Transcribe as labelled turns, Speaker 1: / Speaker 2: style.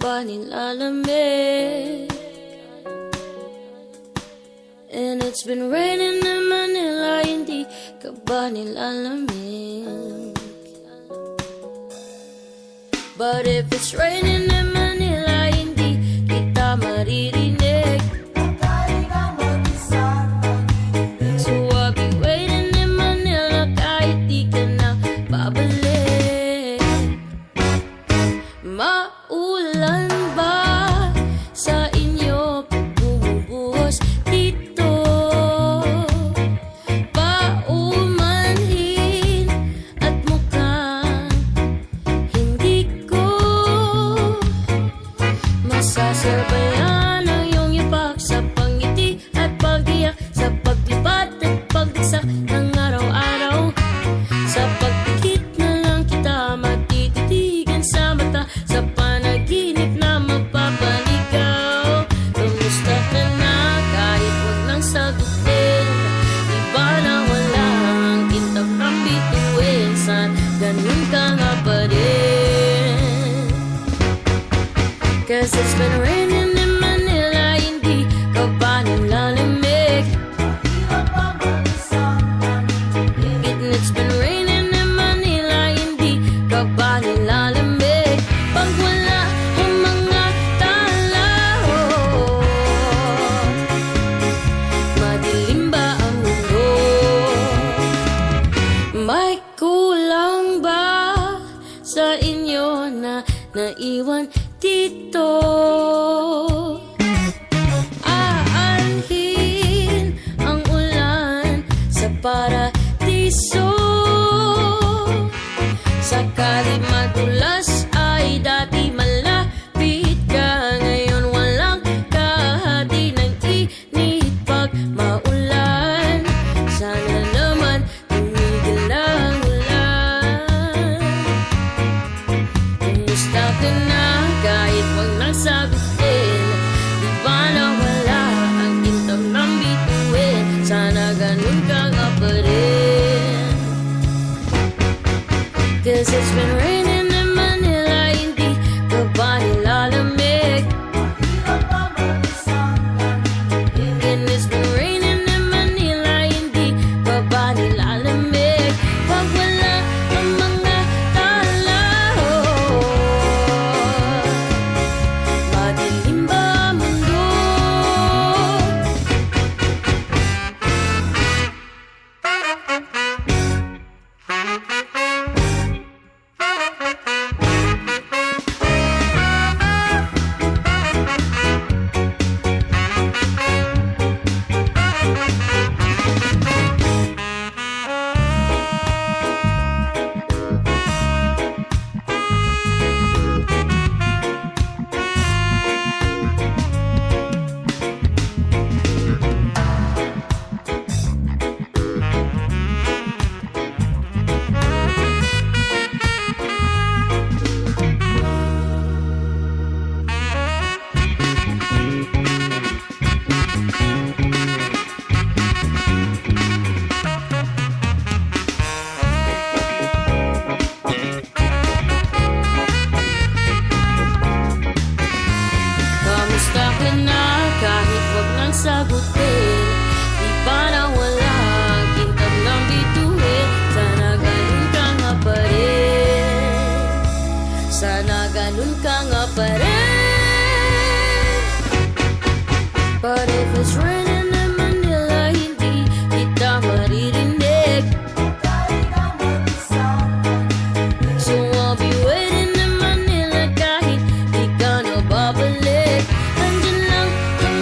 Speaker 1: ba nilalamig? And it's been raining in Manila, hindi ka ba nilalamig? But if it's raining in Manila, hindi kita maririnig. So I'll be waiting in Manila kahit di ka na babalik. Maulan ba sa inyo bumubuhos dito? Paumanhin at mukhang hindi ko masasabayan ang iyong ipak sa pangiti at pag-iyak, sa paglipad at pagdagsak ng araw-araw. Sa pagpikit na lang kita matititigan sa mata, sa panaginip na magpapaligaw. Kamusta ka na kahit wag nang sagutin? Di ba na wala ang kintab ng bituin? San ganun ka nga pa rin? Cause it's been raining in Manila, hindi ka ba nilalamig? It's been raining in Manila, hindi ka ba nilalamig? Pag wala ang mga tao, madilim ba ang mundo? May kulang ba sa inyo na naiwan dito? Aanhin ang ulan sa paradiso. Sakali madulas ay dati malapit ka, ngayon walang kahati ng init pag maulan. Sana naman tumigil ang ulan. Kumusta ka na kahit wag nang sagutin? Di ba na wala ang kintab ng bituin? Sana ganun ka nga pa rin. Cause it's been raining in Manila, hindi ka ba nilalamig? And it's been raining in Manila, hindi ka ba nilalamig? Pag wala ang mga tao, madilim ba ang mundo? Kamusta ka na kahit wag nang sagutin? Di ba na wala ang kintab ng bituin? Sana ganun ka nga pa rin. Sana ganun ka nga pa rin. But if it's raining